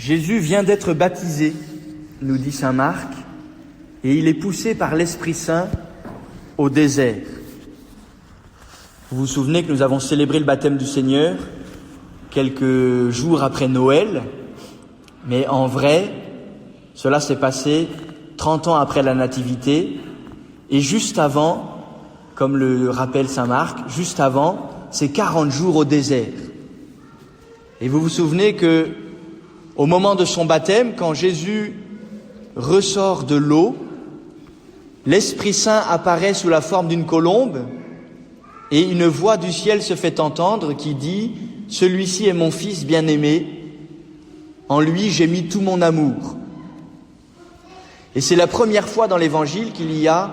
Jésus vient d'être baptisé, nous dit saint Marc, et il est poussé par l'Esprit Saint au désert. Vous vous souvenez que nous avons célébré le baptême du Seigneur quelques jours après Noël, mais en vrai, cela s'est passé 30 ans après la Nativité, et juste avant, comme le rappelle saint Marc, juste avant, c'est 40 jours au désert. Et vous vous souvenez que, au moment de son baptême, quand Jésus ressort de l'eau, l'Esprit Saint apparaît sous la forme d'une colombe et une voix du ciel se fait entendre qui dit « Celui-ci est mon Fils bien-aimé, en lui j'ai mis tout mon amour ». Et c'est la première fois dans l'Évangile qu'il y a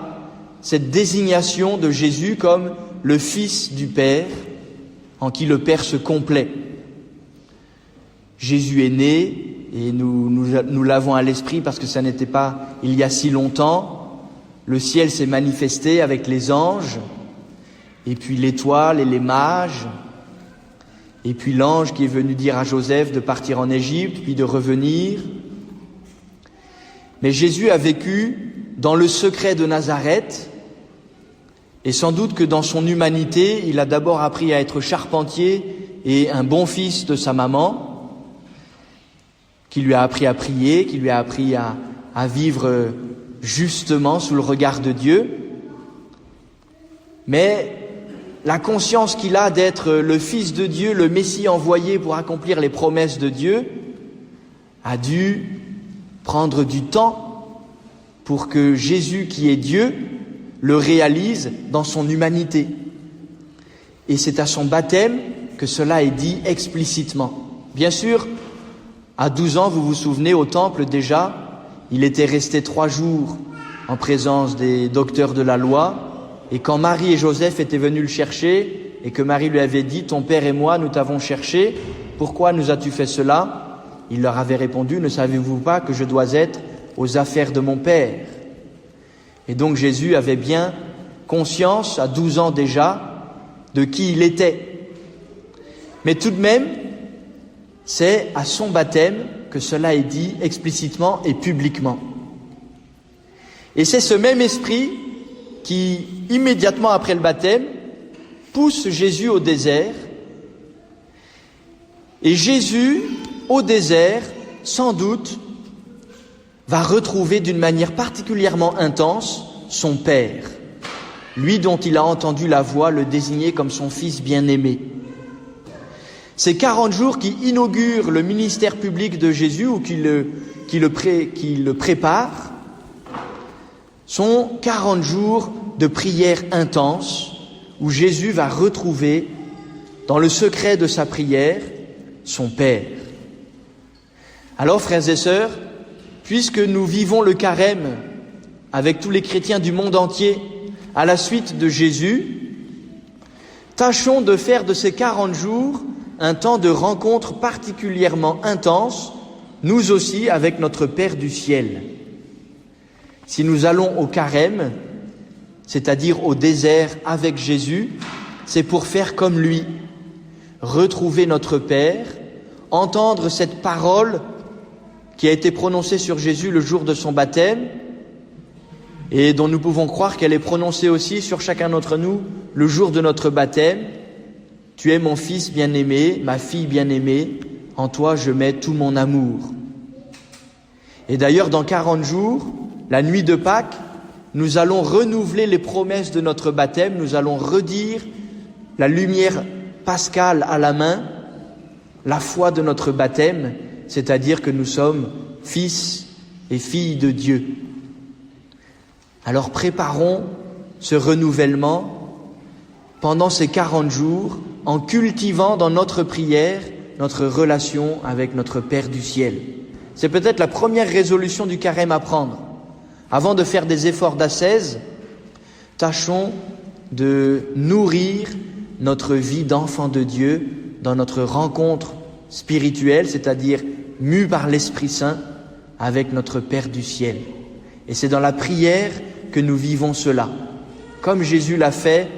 cette désignation de Jésus comme le Fils du Père, en qui le Père se complaît. Jésus est né, et nous l'avons à l'esprit parce que ça n'était pas il y a si longtemps. Le ciel s'est manifesté avec les anges, et puis l'étoile et les mages, et puis l'ange qui est venu dire à Joseph de partir en Égypte, puis de revenir. Mais Jésus a vécu dans le secret de Nazareth, et sans doute que dans son humanité, il a d'abord appris à être charpentier et un bon fils de sa maman, qui lui a appris à prier, qui lui a appris à vivre justement sous le regard de Dieu. Mais la conscience qu'il a d'être le Fils de Dieu, le Messie envoyé pour accomplir les promesses de Dieu, a dû prendre du temps pour que Jésus, qui est Dieu, le réalise dans son humanité. Et c'est à son baptême que cela est dit explicitement. Bien sûr, à 12 ans, vous vous souvenez, au temple déjà, il était resté 3 jours en présence des docteurs de la loi. Et quand Marie et Joseph étaient venus le chercher, et que Marie lui avait dit « Ton père et moi, nous t'avons cherché, pourquoi nous as-tu fait cela ?» Il leur avait répondu « Ne savez-vous pas que je dois être aux affaires de mon père ?» Et donc Jésus avait bien conscience, à 12 ans déjà, de qui il était. Mais tout de même, c'est à son baptême que cela est dit explicitement et publiquement. Et c'est ce même esprit qui, immédiatement après le baptême, pousse Jésus au désert. Et Jésus, au désert, sans doute, va retrouver d'une manière particulièrement intense son Père, lui dont il a entendu la voix le désigner comme son Fils bien-aimé. Ces 40 jours qui inaugurent le ministère public de Jésus ou qui le préparent sont 40 jours de prière intense où Jésus va retrouver dans le secret de sa prière son Père. Alors, frères et sœurs, puisque nous vivons le carême avec tous les chrétiens du monde entier à la suite de Jésus, tâchons de faire de ces 40 jours un temps de rencontre particulièrement intense, nous aussi, avec notre Père du ciel. Si nous allons au carême, c'est-à-dire au désert avec Jésus, c'est pour faire comme lui, retrouver notre Père, entendre cette parole qui a été prononcée sur Jésus le jour de son baptême et dont nous pouvons croire qu'elle est prononcée aussi sur chacun d'entre nous le jour de notre baptême. Tu es mon Fils bien-aimé, ma fille bien-aimée, en toi je mets tout mon amour. Et d'ailleurs, dans 40 jours, la nuit de Pâques, nous allons renouveler les promesses de notre baptême, nous allons redire la lumière pascale à la main, la foi de notre baptême, c'est-à-dire que nous sommes fils et filles de Dieu. Alors préparons ce renouvellement pendant ces 40 jours en cultivant dans notre prière notre relation avec notre Père du ciel. C'est peut-être la première résolution du carême à prendre. Avant de faire des efforts d'ascèse, tâchons de nourrir notre vie d'enfant de Dieu dans notre rencontre spirituelle, c'est-à-dire mue par l'Esprit Saint avec notre Père du ciel. Et c'est dans la prière que nous vivons cela, comme Jésus l'a fait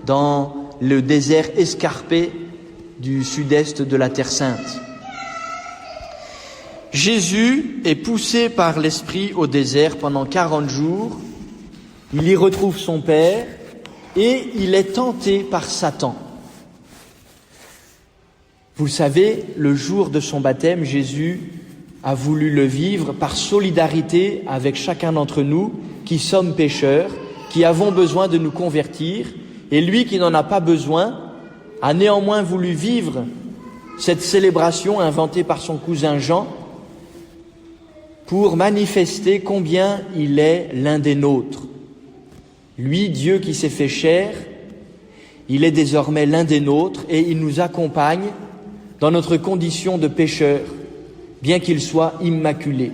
dans le désert escarpé du sud-est de la Terre Sainte. Jésus est poussé par l'Esprit au désert pendant 40 jours. Il y retrouve son Père et il est tenté par Satan. Vous le savez, le jour de son baptême, Jésus a voulu le vivre par solidarité avec chacun d'entre nous qui sommes pécheurs, qui avons besoin de nous convertir. Et lui qui n'en a pas besoin a néanmoins voulu vivre cette célébration inventée par son cousin Jean pour manifester combien il est l'un des nôtres. Lui, Dieu qui s'est fait chair, il est désormais l'un des nôtres et il nous accompagne dans notre condition de pécheur, bien qu'il soit immaculé.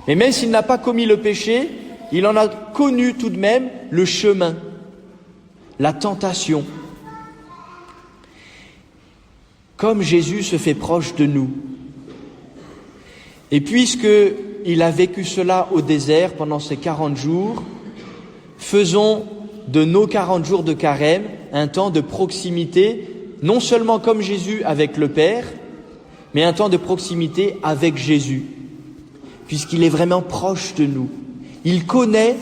Mais même s'il n'a pas commis le péché, il en a connu tout de même le chemin, la tentation. Comme Jésus se fait proche de nous. Et puisqu'il a vécu cela au désert pendant ces 40 jours, faisons de nos 40 jours de carême un temps de proximité, non seulement comme Jésus avec le Père, mais un temps de proximité avec Jésus, puisqu'il est vraiment proche de nous. Il connaît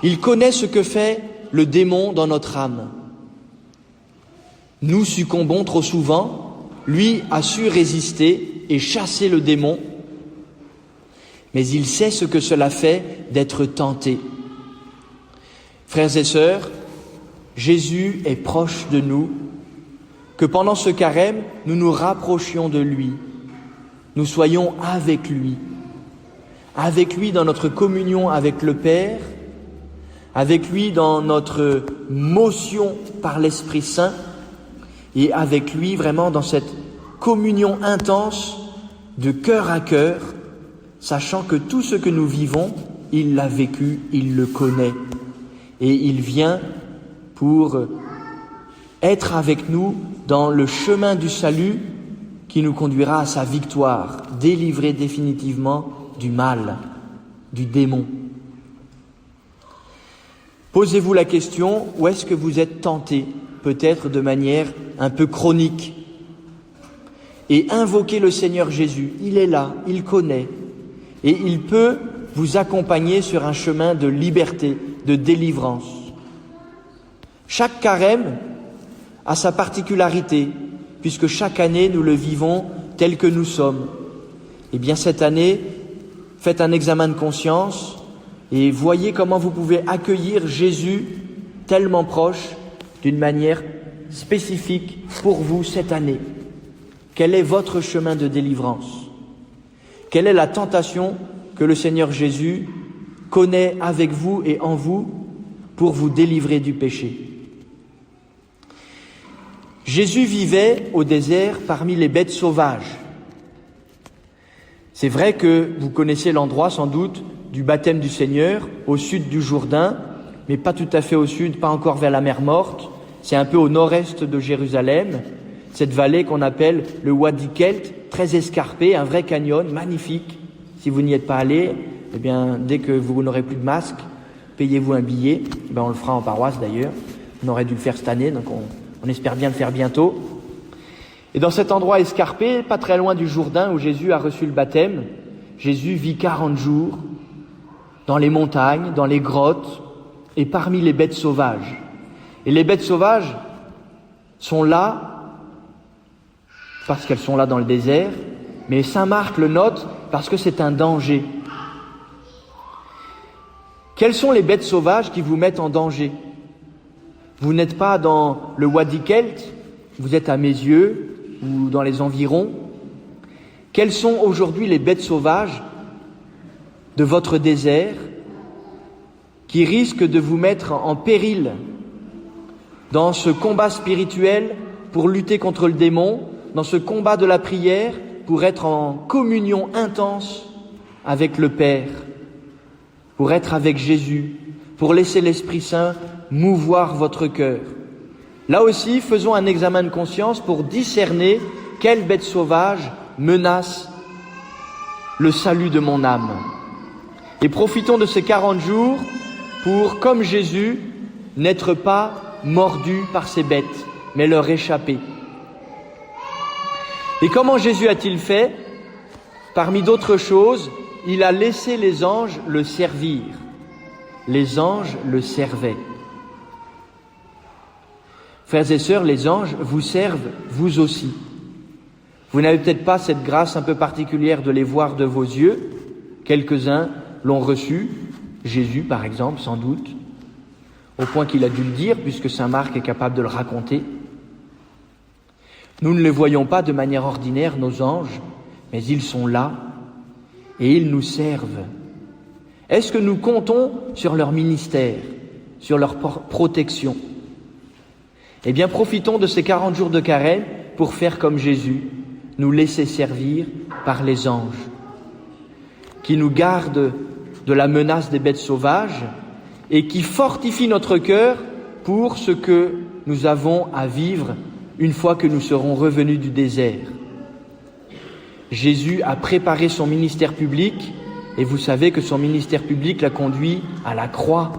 ce que fait le démon dans notre âme. Nous succombons trop souvent, lui a su résister et chasser le démon, mais il sait ce que cela fait d'être tenté. Frères et sœurs, Jésus est proche de nous, que pendant ce carême, nous nous rapprochions de lui, nous soyons avec lui dans notre communion avec le Père, avec lui dans notre motion par l'Esprit Saint, et avec lui vraiment dans cette communion intense de cœur à cœur, sachant que tout ce que nous vivons, il l'a vécu, il le connaît. Et il vient pour être avec nous dans le chemin du salut qui nous conduira à sa victoire, délivrer définitivement du mal, du démon. Posez-vous la question, où est-ce que vous êtes tenté, peut-être de manière un peu chronique, et invoquez le Seigneur Jésus. Il est là, il connaît, et il peut vous accompagner sur un chemin de liberté, de délivrance. Chaque carême a sa particularité, puisque chaque année nous le vivons tel que nous sommes. Eh bien cette année, faites un examen de conscience et voyez comment vous pouvez accueillir Jésus tellement proche d'une manière spécifique pour vous cette année. Quel est votre chemin de délivrance? Quelle est la tentation que le Seigneur Jésus connaît avec vous et en vous pour vous délivrer du péché? Jésus vivait au désert parmi les bêtes sauvages. C'est vrai que vous connaissez l'endroit sans doute du baptême du Seigneur, au sud du Jourdain, mais pas tout à fait au sud, pas encore vers la mer Morte. C'est un peu au nord-est de Jérusalem, cette vallée qu'on appelle le Wadi Kelt, très escarpée, un vrai canyon magnifique. Si vous n'y êtes pas allé, eh bien, dès que vous n'aurez plus de masque, payez-vous un billet. On le fera en paroisse d'ailleurs. On aurait dû le faire cette année, donc on espère bien le faire bientôt. Et dans cet endroit escarpé, pas très loin du Jourdain où Jésus a reçu le baptême, Jésus vit 40 jours dans les montagnes, dans les grottes et parmi les bêtes sauvages. Et les bêtes sauvages sont là parce qu'elles sont là dans le désert, mais saint Marc le note parce que c'est un danger. Quelles sont les bêtes sauvages qui vous mettent en danger? Vous n'êtes pas dans le Wadi Kelt, vous êtes à Mézieux ou dans les environs. Quelles sont aujourd'hui les bêtes sauvages de votre désert qui risquent de vous mettre en péril dans ce combat spirituel pour lutter contre le démon, dans ce combat de la prière pour être en communion intense avec le Père, pour être avec Jésus, pour laisser l'Esprit Saint mouvoir votre cœur? Là aussi, faisons un examen de conscience pour discerner quelle bête sauvage menace le salut de mon âme. Et profitons de ces 40 jours pour, comme Jésus, n'être pas mordus par ces bêtes, mais leur échapper. Et comment Jésus a-t-il fait? parmi d'autres choses, il a laissé les anges le servir. Les anges le servaient. Frères et sœurs, les anges vous servent vous aussi. Vous n'avez peut-être pas cette grâce un peu particulière de les voir de vos yeux. Quelques-uns l'ont reçu, Jésus par exemple, sans doute, au point qu'il a dû le dire, puisque saint Marc est capable de le raconter. Nous ne les voyons pas de manière ordinaire, nos anges, mais ils sont là et ils nous servent. Est-ce que nous comptons sur leur ministère, sur leur protection? Eh bien, profitons de ces 40 jours de carême pour faire comme Jésus, nous laisser servir par les anges, qui nous gardent de la menace des bêtes sauvages et qui fortifient notre cœur pour ce que nous avons à vivre une fois que nous serons revenus du désert. Jésus a préparé son ministère public et vous savez que son ministère public l'a conduit à la croix.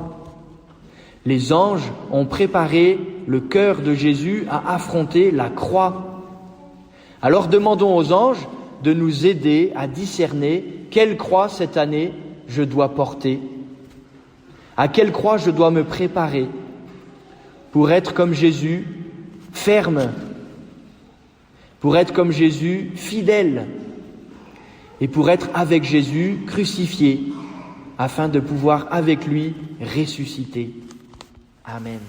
Les anges ont préparé le cœur de Jésus à affronter la croix. Alors demandons aux anges de nous aider à discerner quelle croix cette année je dois porter, à quelle croix je dois me préparer pour être comme Jésus, ferme, pour être comme Jésus, fidèle, et pour être avec Jésus, crucifié, afin de pouvoir avec lui ressusciter. Amen.